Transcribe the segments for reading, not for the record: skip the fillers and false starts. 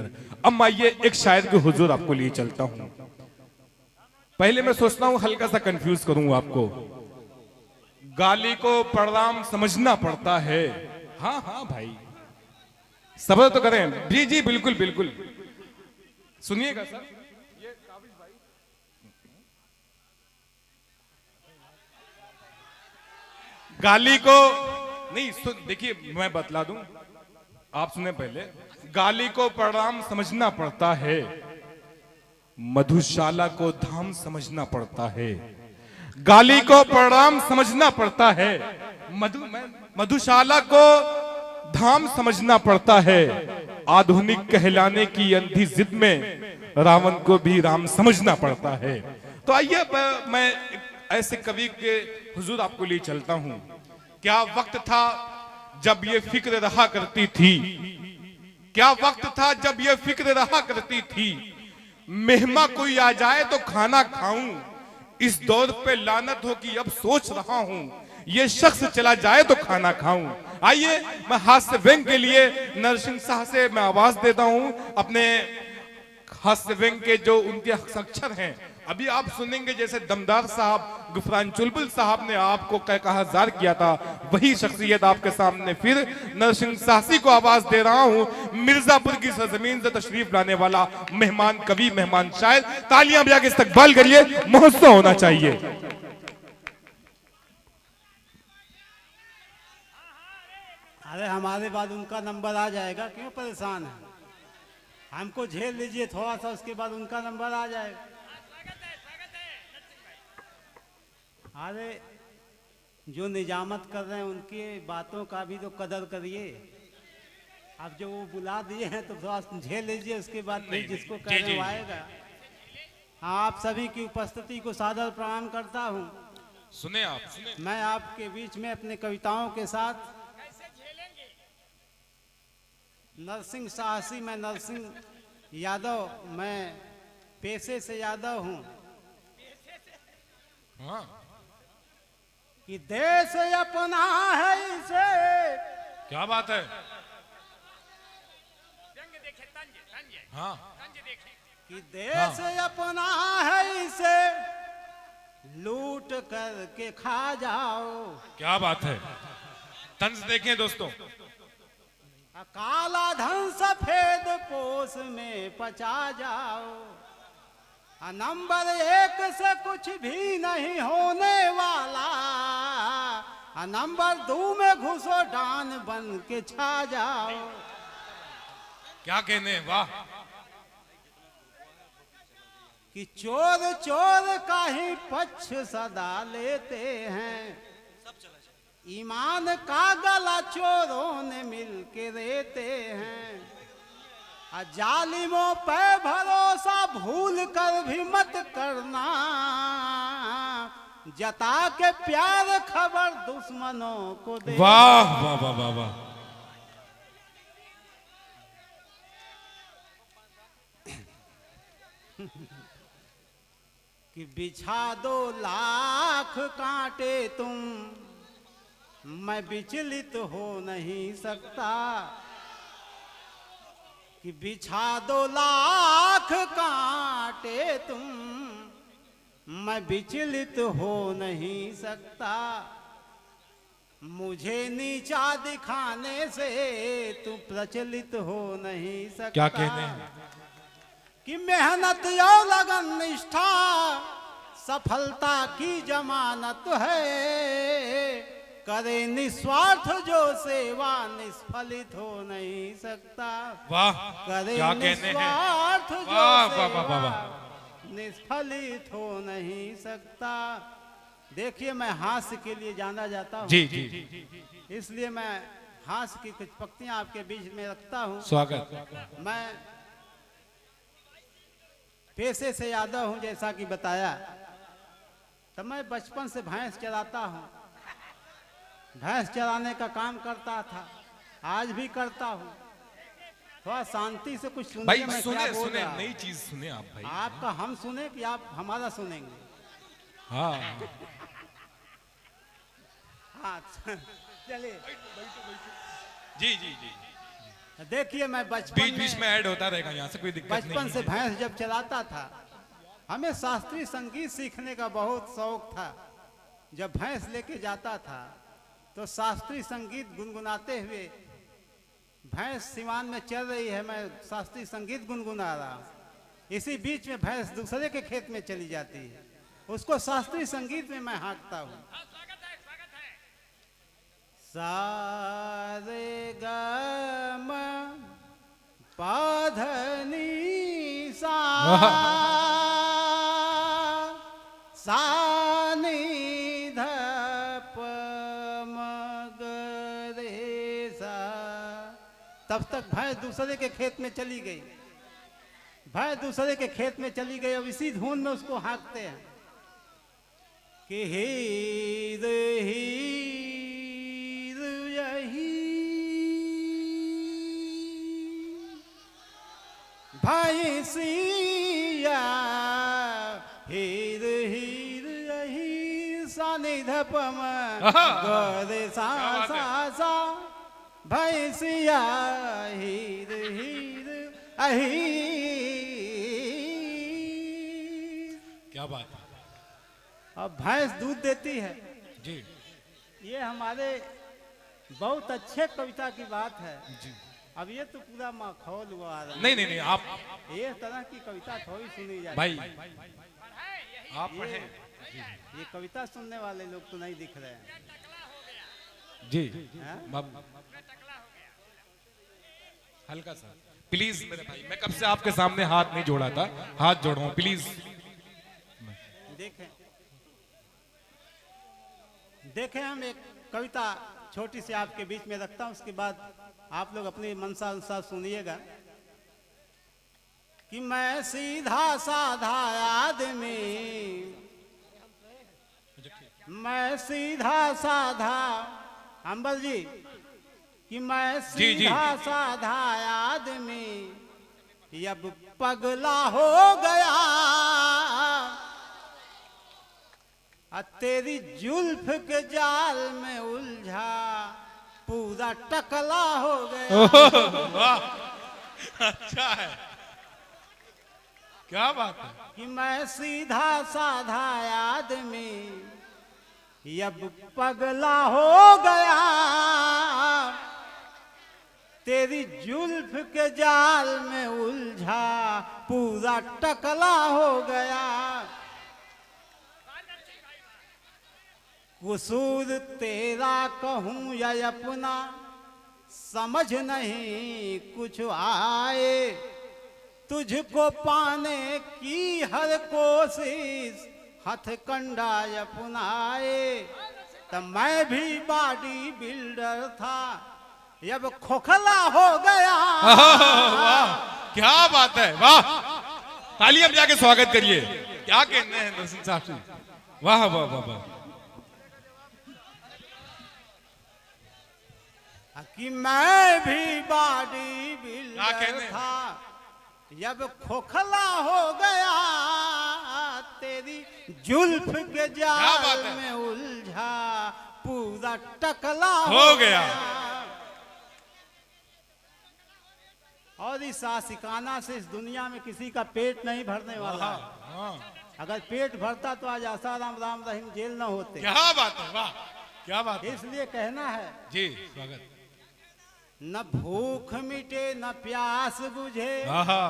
पर। अब आइए एक शायर के हुजूर आपको लिए चलता हूं। पहले मैं सोचता हूं हल्का सा कंफ्यूज करूंगा आपको। गाली को प्रणाम समझना पड़ता है। हाँ हाँ भाई, सब्र तो करें। जी जी बिल्कुल बिल्कुल, सुनिएगा सर। गाली को नहीं देखिए मैं बतला दूं, आप सुने पहले। गाली को प्रणाम समझना पड़ता है, मधुशाला को धाम समझना पड़ता है। गाली को प्रणाम समझना पड़ता है, मधुशाला को धाम समझना पड़ता है। आधुनिक कहलाने की अंधी जिद में रावण को भी राम समझना पड़ता है। तो आइए मैं ऐसे कवि के हुजूर आपको लिए चलता हूं। क्या वक्त था जब ये फिक्र रहा करती थी, क्या वक्त था जब ये फिक्र रहा करती थी, मेहमा कोई आ जाए तो खाना खाऊं। इस दौर पे लानत हो कि अब सोच रहा हूं, ये शख्स चला जाए तो खाना खाऊं। आइए मैं हास्य व्यंग के लिए नरसिंह शाह से मैं आवाज देता हूं। अपने हास्य व्यंग के जो उनके अक्षर हैं अभी आप सुनेंगे, जैसे दमदार साहब गुफरान चुलबुल साहब ने आपको कहा जार किया था, वही शख्सियत आपके सामने फिर नरसिंह साहसी को आवाज दे रहा हूं। मिर्जापुर की सरजमीन से तशरीफ लाने वाला मेहमान कवि, मेहमान शायर, तालियां बजा के इस्तकबाल करिए। महोत्सव होना चाहिए। अरे हमारे बाद उनका नंबर आ जाएगा, क्यों परेशान है? हमको झेल लीजिए थोड़ा सा, उसके बाद उनका नंबर आ जाएगा। अरे जो निजामत कर रहे हैं उनकी बातों का भी तो कदर करिए। अब जो वो बुला दिए हैं तो थोड़ा झेल लीजिए, उसके बाद फिर जिसको कह रहे हो आएगा। हाँ, आप सभी की उपस्थिति को सादर प्रणाम करता हूँ। सुने आप, सुने। मैं आपके बीच में अपने कविताओं के साथ नरसिंह साहसी, मैं नरसिंह यादव, मैं पेशे से यादव हूँ। हाँ। कि देश अपना है इसे, क्या बात है। हाँ। कि देश अपना है इसे लूट करके खा जाओ। क्या बात है, तंज देखें दोस्तों। काला धन सफेद पोस में पचा जाओ। नंबर 1 से कुछ भी नहीं होने वाला, नंबर 2 में घुसो डान बन के छा जाओ। क्या कहने, वाह। कि चोर चोर का ही पक्ष सदा लेते हैं, ईमान का गला चोरों ने मिल के देते हैं। जालिमों पे भरोसा भूल कर भी मत करना, जता के प्यार खबर दुश्मनों को दे। वाह वाह वाह वाह वाह। कि बिछा दो लाख कांटे तुम, मैं विचलित हो नहीं सकता। कि बिछा दो लाख कांटे तुम, मैं विचलित हो नहीं सकता। मुझे नीचा दिखाने से तू प्रचलित हो नहीं सकता। क्या कहने हैं? कि मेहनत और लगन निष्ठा सफलता की जमानत है। करे निस्वार्थ जो सेवा निष्फलित हो नहीं सकता। वाह, करे क्या कहने हैं? निस्वार्थ जो वाह वाह वाह सेवा वाह। निष्फलित हो नहीं सकता। देखिए, मैं हास्य के लिए जाना जाता हूँ, जी जी, इसलिए मैं हास्य की कुछ पंक्तियां आपके बीच में रखता हूँ। स्वागत। मैं पेशे से यादव हूँ, जैसा कि बताया। तो मैं बचपन से भैंस चराता हूँ, भैंस चराने का काम करता था, आज भी करता हूँ। थोड़ा शांति से कुछ सुनिए। भाई मैं सुने क्या बोल सुने, रहा हूं। नई चीज सुने आप भाई। आपका हम सुने कि आप हमारा सुनेंगे? हाँ। हाँ, चलिए। जी जी जी। देखिए मैं बीच बीच में ऐड होता रहेगा, यहाँ से कोई दिक्कत नहीं बचपन से है। भैंस जब चलाता था, हमें शास्त्रीय संगीत सीखने का बहुत शौक था। जब भैंस लेके जाता था तो शास्त्रीय संगीत गुनगुनाते हुए, भैंस सिवान में चल रही है, मैं शास्त्रीय संगीत गुनगुना रहा हूँ, इसी बीच में भैंस दूसरे के खेत में चली जाती है, उसको शास्त्रीय संगीत में मैं हाँकता हूँ। सा रे ग म पा ध नी सा, सा नी ध प म ग रे सा। तब तक भैंस दूसरे के खेत में चली गई, भैंस दूसरे के खेत में चली गई। अब इसी धुन में उसको हाँकते हैं कि हीर हीर यही भैंसिया, हीर हीर यही सा निधप म ग सा सा सा, भैंसिया हीर हीर अही। क्या बात है अब भैंस दूध देती है जी। ये हमारे बहुत अच्छे कविता की बात है। जी अब ये तो पूरा माखौल हुआ आ रहा है। नहीं नहीं नहीं, आप ये तरह की कविता थोड़ी सुनी जाती भाई आप ये, पढ़े ये कविता सुनने वाले लोग तो नहीं दिख रहे हैं। जी। हैं? हल्का सा प्लीज मेरे भाई, मैं कब से आपके सामने हाथ नहीं जोड़ा था, हाथ जोड़ रहा हूं प्लीज। देखें देखें, हम एक कविता छोटी सी आपके बीच में रखता हूं, उसके बाद आप लोग अपनी मनसा अनुसार सुनिएगा कि मैं सीधा साधा आदमी, मैं सीधा साधा, अंबर जी, कि मैं जी, जी। सीधा साधा आदमी अब पगला हो गया, तेरी जुल्फ के जाल में उलझा पूरा टकला हो गया। वाह अच्छा है, क्या बात है। कि मैं सीधा साधा आदमी अब पगला हो गया, तेरी जुल्फ के जाल में उलझा पूरा टकला हो गया। कसूर तेरा कहूँ या अपना समझ नहीं कुछ आए, तुझको पाने की हर कोशिश हथकंडा अपनाए। तब मैं भी बॉडी बिल्डर था अब खोखला हो गया। वाह क्या बात है, वाह तालियां बजा के स्वागत करिए। क्या कहने हैं दर्शन साहब जी, वाह वाह वाह वाह। कि मैं भी बॉडी क्या कहने बिल्डर हैं? था जब खोखला हो गया, तेरी जुल्फ के क्या बात जाल है? में उलझा पूरा टकला हो गया। और इस आशिकाना से इस दुनिया में किसी का पेट नहीं भरने वाला है। हाँ, अगर पेट भरता तो आज आसाराम राम रहीम जेल न होते। क्या बात है, वाह क्या बात है। इसलिए कहना है जी स्वागत। न भूख मिटे न प्यास बुझे, आहा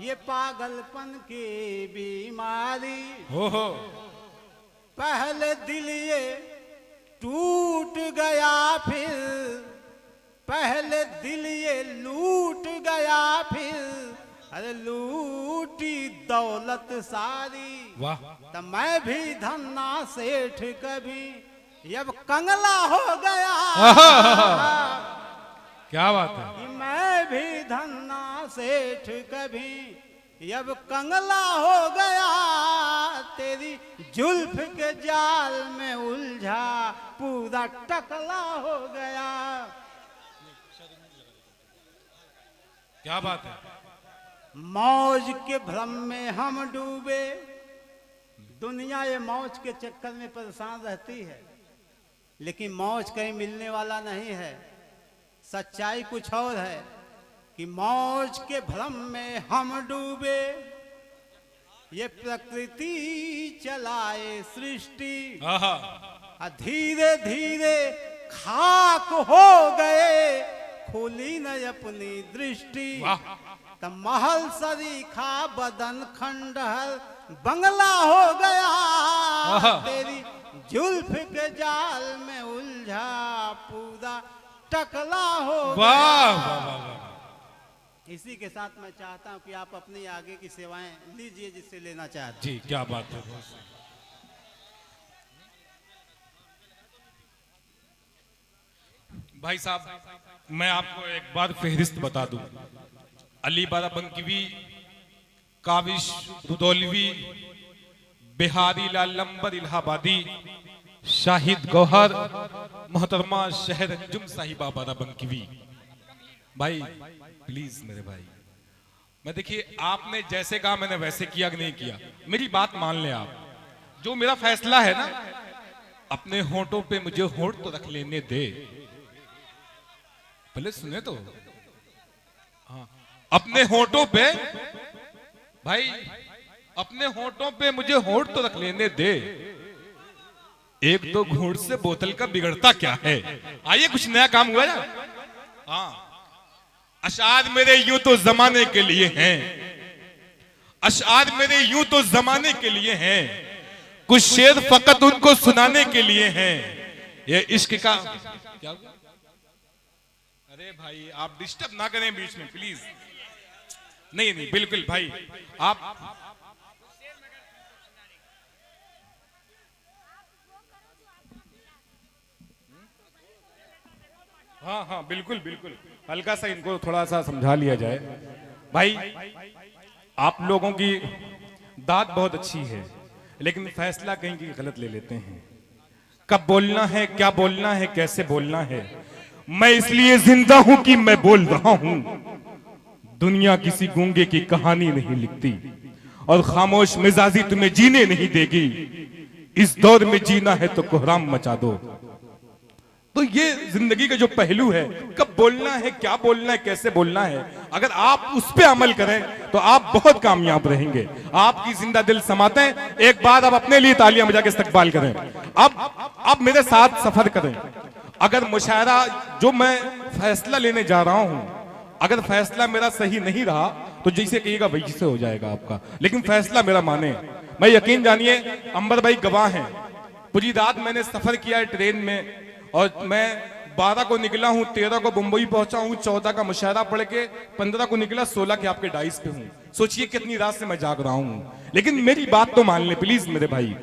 ये पागलपन की बीमारी। हो पहले दिल ये टूट गया, फिर पहले दिल ये लूट गया, फिर अरे लूटी दौलत सारी। वाह तब मैं भी धन्ना सेठ कभी अब कंगला हो गया। क्या बात है। कि मैं भी धन्ना सेठ कभी अब कंगला हो गया, तेरी जुल्फ के जाल में उलझा पूरा टकला हो गया। क्या बात है। मौज के भ्रम में हम डूबे, दुनिया ये मौज के चक्कर में परेशान रहती है, लेकिन मौज कहीं मिलने वाला नहीं है। सच्चाई कुछ और है। कि मौज के भ्रम में हम डूबे, ये प्रकृति चलाए सृष्टि, धीरे धीरे खाक हो गए, खुली न अपनी दृष्टि। तब महल सरीखा बदन खंडहर बंगला हो गया, तेरी जुल्फ के जाल में उलझा पूरा टकला हो गया। इसी के साथ मैं चाहता हूं कि आप अपनी आगे की सेवाएं लीजिए जिससे लेना चाहते जी। क्या बात है भाई साहब, मैं आपको एक बार फहरिस्त बता दूं। अली बारा बंकीवी, काविश रुदौलवी, बिहारी लाल लंबर इलाहाबादी, शाहिद गौहर, मोहतरमा शहर अंजुम साहिबा बारा बंकीवी। भाई प्लीज मेरे भाई, मैं देखिए आपने जैसे कहा मैंने वैसे किया कि नहीं किया, मेरी बात मान लें आप। जो मेरा फैसला है ना, अपने होंठों पे मुझे होंठ तो रख लेने दे, पहले सुने तो। हाँ, अपने होंठों पे भाई, अपने होंठों पे मुझे होंठ तो रख लेने दे, एक दो घूंट से बोतल का बिगड़ता क्या है। आइए कुछ नया काम हुआ ना। हाँ, अशार मेरे यूं तो जमाने के लिए हैं, अशार मेरे यूं तो जमाने के लिए हैं, कुछ शेर फकत उनको सुनाने के लिए हैं। ये इश्क का क्या हुआ? अरे भाई आप डिस्टर्ब ना करें बीच में प्लीज। नहीं नहीं बिल्कुल भाई, आप हाँ हाँ बिल्कुल बिल्कुल, हल्का सा इनको थोड़ा सा समझा लिया जाए। भाई आप लोगों की दाद बहुत अच्छी है, लेकिन फैसला कहीं की गलत ले लेते हैं। कब बोलना है, क्या बोलना है, कैसे बोलना है। मैं इसलिए जिंदा हूं कि मैं बोल रहा हूं। दुनिया किसी गूंगे की कहानी नहीं लिखती, और खामोश मिजाजी तुम्हें जीने नहीं देगी। इस दौर में जीना है तो कोहराम मचा दो। तो ये जिंदगी का जो पहलू है, कब बोलना है, क्या बोलना है, कैसे बोलना है, अगर आप उस पर अमल करें तो आप बहुत कामयाब रहेंगे। आपकी जिंदा दिल समाते हैं। एक बार आप अपने लिए तालियां बजा के इस्तकबाल करें। अब मेरे साथ सफर करें। अगर मुशायरा जो मैं फैसला लेने जा रहा हूं, अगर फैसला मेरा सही नहीं रहा तो जैसे कहिएगा वैसे हो जाएगा आपका, लेकिन फैसला मेरा माने। मैं यकीन जानिए, अंबर भाई गवाह हैं। पूरी रात मैंने सफर किया है ट्रेन में, और मैं 12 को निकला हूं, 13 को मुंबई पहुंचा हूं, 14 का मुशायरा पढ़ के 15 को निकला, 16 के आपके डाइस पे हूं। सोचिए कितनी रात से मैं जाग रहा हूं। लेकिन मेरी बात तो मान ले प्लीज मेरे भाई।